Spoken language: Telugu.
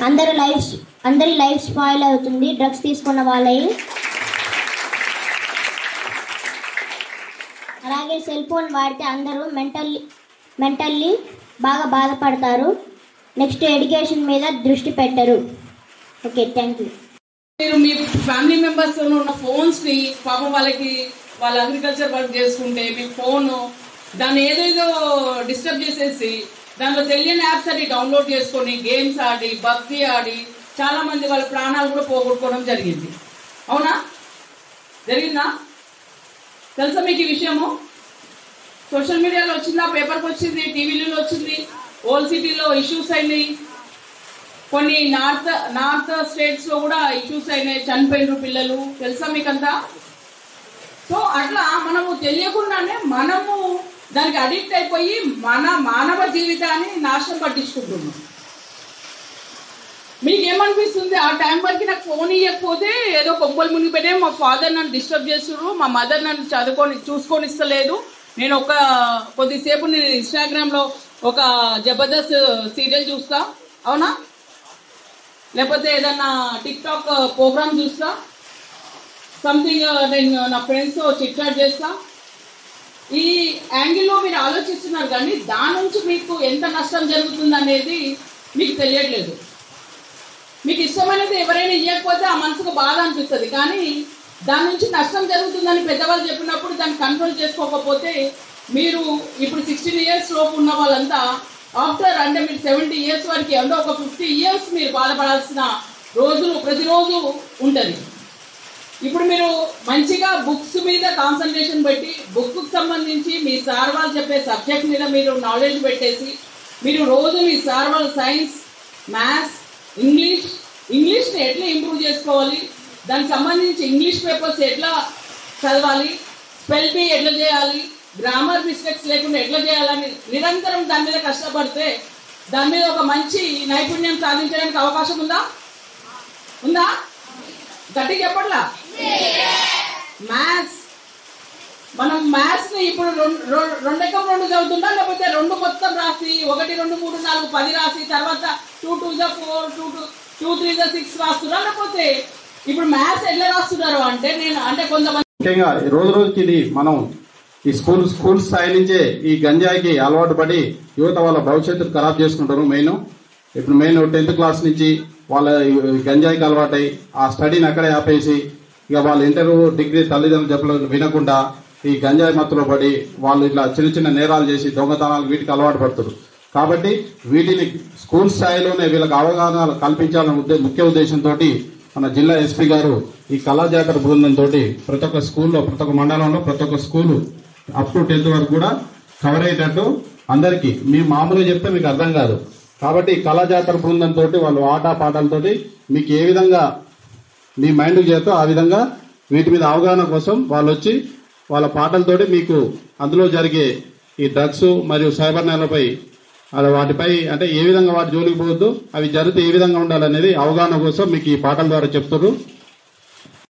అందరి లైఫ్ స్పాయిల్ అవుతుంది డ్రగ్స్ తీసుకున్న వాళ్ళవి. అలాగే సెల్ ఫోన్ వాడితే అందరూ మెంటల్లీ బాగా బాధపడతారు. నెక్స్ట్ ఎడ్యుకేషన్ మీద దృష్టి పెట్టరు. Okay, thank you. మీరు మీ ఫ్యామిలీ మెంబర్స్తో ఉన్న ఫోన్స్ని పాపం వాళ్ళ అగ్రికల్చర్ వర్క్ చేసుకుంటే మీ ఫోను దాన్ని ఏదేదో డిస్టర్బ్ చేసేసి దాంట్లో తెలియని యాప్స్ అది డౌన్లోడ్ చేసుకొని గేమ్స్ ఆడి పబ్జీ ఆడి చాలామంది వాళ్ళ ప్రాణాలు కూడా పోగొట్టుకోవడం జరిగింది. అవునా? జరిగిందా? తెలుసా మీకు ఈ విషయము? సోషల్ మీడియాలో వచ్చిందా, పేపర్కి వచ్చింది, టీవీలలో వచ్చింది, ఓల్డ్ సిటీలో ఇష్యూస్ అయినాయి, కొన్ని నార్త్ స్టేట్స్లో కూడా ఇష్యూస్ అయినాయి, చనిపోయిన పిల్లలు. తెలుసా మీకంతా? సో అట్లా మనము తెలియకుండానే మనము దానికి అడిక్ట్ అయిపోయి మన మానవ జీవితాన్ని నాశనం పట్టించుకుంటున్నాం. మీకేమనిపిస్తుంది? ఆ టైం వరకు నాకు ఫోన్ ఇవ్వకపోతే ఏదో కొబ్బలు మునిగిపోయినా మా ఫాదర్ నన్ను డిస్టర్బ్ చేస్తున్నారు, మా మదర్ నన్ను చూసుకొని ఇస్తలేదు, నేను కొద్దిసేపు నేను ఇన్స్టాగ్రామ్లో ఒక జబర్దస్త్ సీరియల్ చూస్తా, అవునా? లేకపోతే ఏదన్నా టిక్టాక్ ప్రోగ్రామ్ చూస్తా, సంథింగ్ నేను నా ఫ్రెండ్స్తో చిట్ చాట్ చేస్తా. ఈ యాంగిల్లో మీరు ఆలోచిస్తున్నారు కానీ దాని నుంచి మీకు ఎంత నష్టం జరుగుతుంది అనేది మీకు తెలియట్లేదు. మీకు ఇష్టమైనది ఎవరైనా ఇవ్వకపోతే ఆ మనసుకు బాధ అనిపిస్తుంది, కానీ దాని నుంచి నష్టం జరుగుతుందని పెద్దవాళ్ళు చెప్పినప్పుడు దాన్ని కంట్రోల్ చేసుకోకపోతే మీరు ఇప్పుడు 16 years లోపు ఉన్న వాళ్ళంతా ఆఫ్టర్ అంటే మీరు 70 years వరకు అంటే ఒక 50 years మీరు బాధపడాల్సిన రోజులు ప్రతిరోజు ఉంటుంది. ఇప్పుడు మీరు మంచిగా బుక్స్ మీద కాన్సన్ట్రేషన్ పెట్టి బుక్కు సంబంధించి మీ సార్ వాళ్ళు చెప్పే సబ్జెక్ట్ మీద మీరు నాలెడ్జ్ పెట్టేసి మీరు రోజు మీ సార్ వాళ్ళు సైన్స్, మ్యాథ్స్, ఇంగ్లీష్ని ఎట్లా ఇంప్రూవ్ చేసుకోవాలి, దానికి సంబంధించి ఇంగ్లీష్ పేపర్స్ ఎట్లా చదవాలి, స్పెల్ బీ ఎట్లా చేయాలి, గ్రామర్ మిస్టేక్స్ లేకుండా ఎట్లా చేయాలని నిరంతరం దాని మీద కష్టపడితే దాని మీద ఒక మంచి నైపుణ్యం సాధించడానికి అవకాశం ఉందా? గట్టిగా చెప్పట్లా? మ్యాథ్స్ మనం మ్యాథ్స్ని ఇప్పుడు 2 చదువుతుందా, లేకపోతే 2 మొత్తం రాసి 1 2 3 4 10 రాసి తర్వాత 2 2 4 2 3 6 రాస్తున్నా, లేకపోతే ఇప్పుడు మ్యాథ్స్ ఎట్లా రాస్తున్నారు అంటే కొంతమంది ముఖ్యంగా రోజుకి ఇది మనం ఈ స్కూల్ స్థాయి నుంచే ఈ గంజాయికి అలవాటు పడి యువత వాళ్ళ భవిష్యత్తు ఖరాబ్ చేసుకుంటారు. ఇప్పుడు మెయిన్ 10th క్లాస్ నుంచి వాళ్ళ గంజాయికి అలవాటై ఆ స్టడీని అక్కడే ఆపేసి ఇక వాళ్ళ ఇంటర్ డిగ్రీ తల్లిదండ్రులు చెప్పలేదు వినకుండా ఈ గంజాయి మత్తులో పడి వాళ్ళు ఇట్లా చిన్న నేరాలు చేసి దొంగతనాలు వీటికి అలవాటు పడుతున్నారు. కాబట్టి వీటిని స్కూల్ స్థాయిలోనే వీళ్ళకి అవగాహన కల్పించాలనే ముఖ్య ఉద్దేశంతో మన జిల్లా ఎస్పీ గారు ఈ కళాజాతర బృందంతో ప్రతి ఒక్క స్కూల్లో ప్రతి ఒక్క మండలంలో ప్రతి ఒక్క స్కూలు అప్ టు 10th వరకు కూడా కవర్ అయ్యేటట్టు అందరికీ మీ మామూలుగా చెప్తే మీకు అర్థం కాదు. కాబట్టి కళాజాతర బృందంతో వాళ్ళు ఆట పాటలతోటి మీకు ఏ విధంగా మీ మైండ్కి చేతో ఆ విధంగా వీటి మీద అవగాహన కోసం వాళ్ళు వచ్చి వాళ్ళ పాటలతోటి మీకు అందులో జరిగే ఈ డ్రగ్స్ మరియు సైబర్ నేలపై వాటిపై అంటే ఏ విధంగా వాటి జోలికి పోవద్దు, అవి జరిగితే ఏ విధంగా ఉండాలనేది అవగాహన కోసం మీకు ఈ పాటల ద్వారా చెప్తున్నారు.